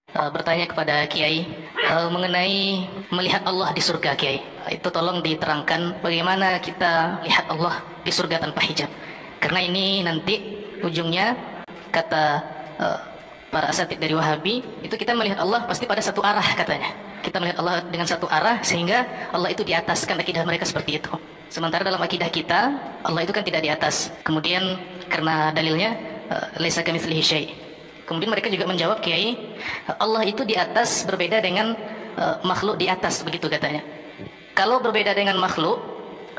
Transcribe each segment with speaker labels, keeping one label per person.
Speaker 1: Bertanya kepada Kiai mengenai melihat Allah di surga, Kiai. Itu tolong diterangkan bagaimana kita lihat Allah di surga tanpa hijab. Karena ini nanti ujungnya kata para asatid dari Wahabi, itu kita melihat Allah pasti pada satu arah katanya. Kita melihat Allah dengan satu arah sehingga Allah itu di atas, kan akidah mereka seperti itu. Sementara dalam akidah kita, Allah itu kan tidak di atas. Kemudian karena dalilnya laisa kamitslihi syai'. Kemudian mereka juga menjawab, Kiai, Allah itu di atas berbeda dengan makhluk di atas, begitu katanya. Kalau berbeda dengan makhluk,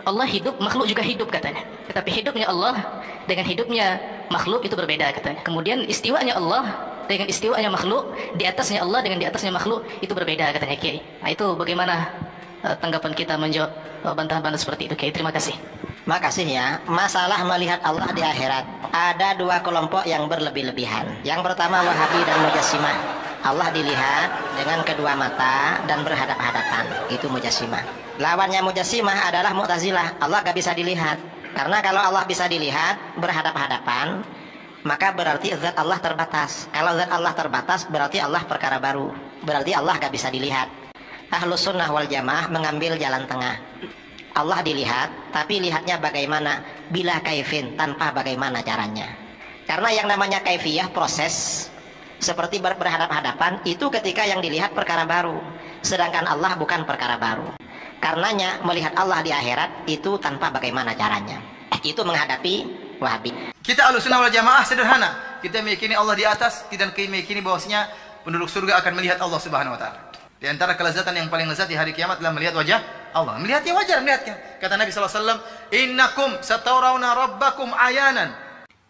Speaker 1: Allah hidup, makhluk juga hidup katanya. Tetapi hidupnya Allah dengan hidupnya makhluk itu berbeda katanya. Kemudian istiwanya Allah dengan istiwanya makhluk, di atasnya Allah dengan di atasnya makhluk itu berbeda katanya, Kiai. Nah, itu bagaimana tanggapan kita menjawab bantahan-bantahan seperti itu, Kiai? Terima kasih.
Speaker 2: Makasih ya. Masalah melihat Allah di akhirat, ada dua kelompok yang berlebih-lebihan. Yang pertama Wahabi dan Mujassimah. Allah dilihat dengan kedua mata dan berhadap-hadapan. Itu Mujassimah. Lawannya Mujassimah adalah Mu'tazilah. Allah gak bisa dilihat. Karena kalau Allah bisa dilihat berhadap-hadapan, maka berarti zat Allah terbatas. Kalau zat Allah terbatas, berarti Allah perkara baru. Berarti Allah gak bisa dilihat. Ahlus sunnah wal jamaah mengambil jalan tengah. Allah dilihat, tapi lihatnya bagaimana? Bila kaifin, tanpa bagaimana caranya. Karena yang namanya kaifiyah, proses, seperti berhadap-hadapan, itu ketika yang dilihat perkara baru. Sedangkan Allah bukan perkara baru. Karenanya melihat Allah di akhirat, itu tanpa bagaimana caranya. Itu menghadapi Wahabi.
Speaker 3: Kita Ahlussunnah wal Jamaah sederhana. Kita meyakini Allah di atas, dan meyakini bahwasanya penduduk surga akan melihat Allah Subhanahu wa taala. Di antara kelezatan yang paling lezat di hari kiamat adalah melihat wajah Allah. Melihatnya wajar, melihatnya. Kata Nabi SAW, Innakum satarawna rabbakum ayanan,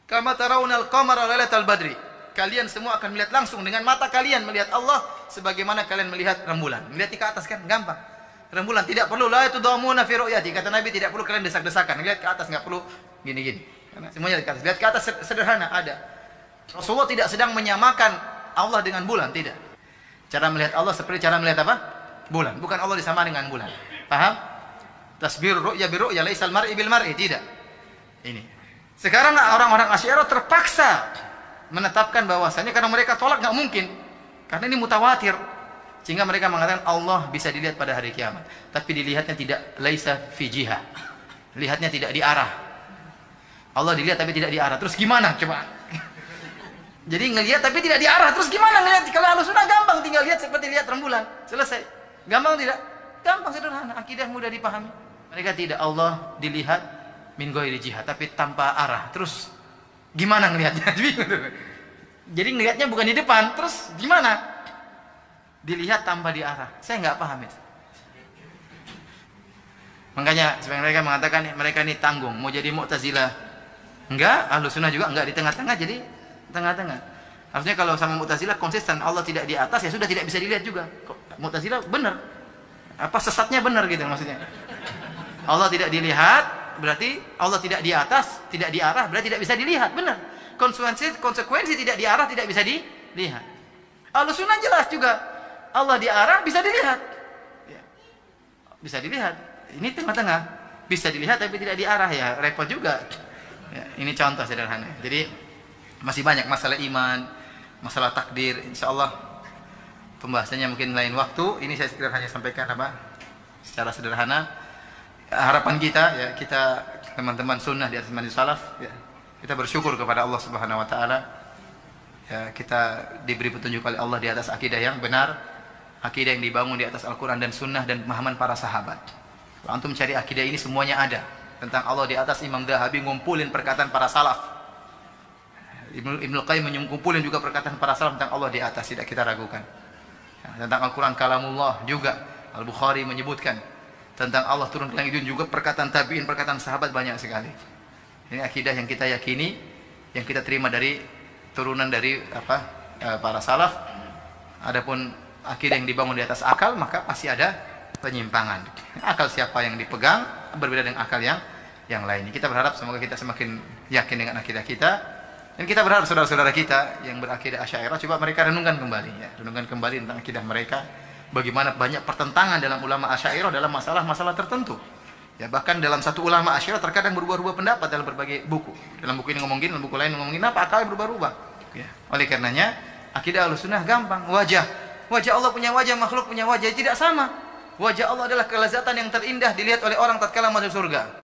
Speaker 3: kama tarawna al-qamara lailatal badri. Kalian semua akan melihat langsung dengan mata kalian, melihat Allah sebagaimana kalian melihat rembulan. Melihat ke atas kan, gampang. Rembulan tidak perlu, la tudamuna fi ru'yati. Kata Nabi, tidak perlu kalian desak-desakan. Lihat ke atas, nggak perlu gini-gini. Karena semuanya lihat ke atas. Lihat ke atas sederhana, ada. Rasulullah tidak sedang menyamakan Allah dengan bulan, tidak. Cara melihat Allah seperti cara melihat apa? Bulan. Bukan Allah disama dengan bulan. Paham? Tasbir ru'ya bi ru'ya laisal mar'i bil mar'i, tidak. Ini. Sekarang orang-orang Asy'ariyah terpaksa menetapkan bahwasanya karena mereka tolak nggak mungkin. Karena ini mutawatir. Sehingga mereka mengatakan Allah bisa dilihat pada hari kiamat, tapi dilihatnya tidak laisa fi jihah. Lihatnya tidak di arah. Allah dilihat tapi tidak di arah. Terus gimana coba? Jadi ngelihat tapi tidak diarah. Terus gimana ngelihat? Kalau Ahlussunnah gampang, tinggal lihat seperti lihat rembulan. Selesai. Gampang tidak? Gampang, sederhana. Akidah mudah dipahami. Mereka tidak. Allah dilihat min ghairi jihad, tapi tanpa arah. Terus gimana ngelihatnya? Jadi ngelihatnya bukan di depan. Terus gimana? Dilihat tanpa di arah. Saya nggak paham itu. Makanya sebagian mereka mengatakan mereka ini tanggung, mau jadi Mu'tazilah. Enggak, Ahlussunnah juga enggak, di tengah-tengah, jadi tengah-tengah. Harusnya kalau sama Mu'tazilah konsisten, Allah tidak di atas, ya sudah tidak bisa dilihat juga. Mu'tazilah benar. Apa sesatnya benar gitu maksudnya. Allah tidak dilihat, berarti Allah tidak di atas, tidak di arah, berarti tidak bisa dilihat, benar. Konsekuensi tidak di arah, tidak bisa dilihat. Ahlussunnah jelas juga. Allah di arah bisa dilihat. Ya. Bisa dilihat. Ini tengah-tengah. Bisa dilihat tapi tidak di arah, ya repot juga. Ya, ini contoh sederhana. Jadi masih banyak masalah iman, masalah takdir. Insya Allah pembahasannya mungkin lain waktu. Ini saya sekedar hanya sampaikan apa secara sederhana. Harapan kita, ya kita teman-teman sunnah di atas manhaj salaf, ya, kita bersyukur kepada Allah Subhanahu Wa Taala. Ya, kita diberi petunjuk oleh Allah di atas akidah yang benar, akidah yang dibangun di atas Al-Quran dan Sunnah dan pemahaman para sahabat. Kalau antum cari akidah ini semuanya ada tentang Allah di atas. Imam Dhahabi ngumpulin perkataan para salaf. Ibnu Qayyim mengumpulin juga perkataan para salaf tentang Allah di atas, tidak kita ragukan. Ya, tentang Al-Quran kalamullah juga Al-Bukhari menyebutkan tentang Allah turun ke langit juga, perkataan tabi'in, perkataan sahabat banyak sekali. Ini akidah yang kita yakini, yang kita terima dari turunan dari para salaf. Adapun akidah yang dibangun di atas akal, maka pasti ada penyimpangan. Akal siapa yang dipegang berbeda dengan akal yang lain. Kita berharap semoga kita semakin yakin dengan akidah kita. Dan kita berharap saudara-saudara kita yang berakidah Asy'ariyah coba mereka renungkan kembali, ya, renungkan kembali tentang akidah mereka. Bagaimana banyak pertentangan dalam ulama Asy'ariyah dalam masalah-masalah tertentu. Ya, bahkan dalam satu ulama Asy'ariyah terkadang berubah-ubah pendapat dalam berbagai buku. Dalam buku ini ngomong gini, dalam buku lain ngomong gini, apa akalnya berubah-ubah. Ya. Oleh karenanya Akidah Ahlussunnah gampang. Wajah Allah punya wajah, makhluk punya wajah, tidak sama. Wajah Allah adalah kelezatan yang terindah dilihat oleh orang tatkala masuk surga.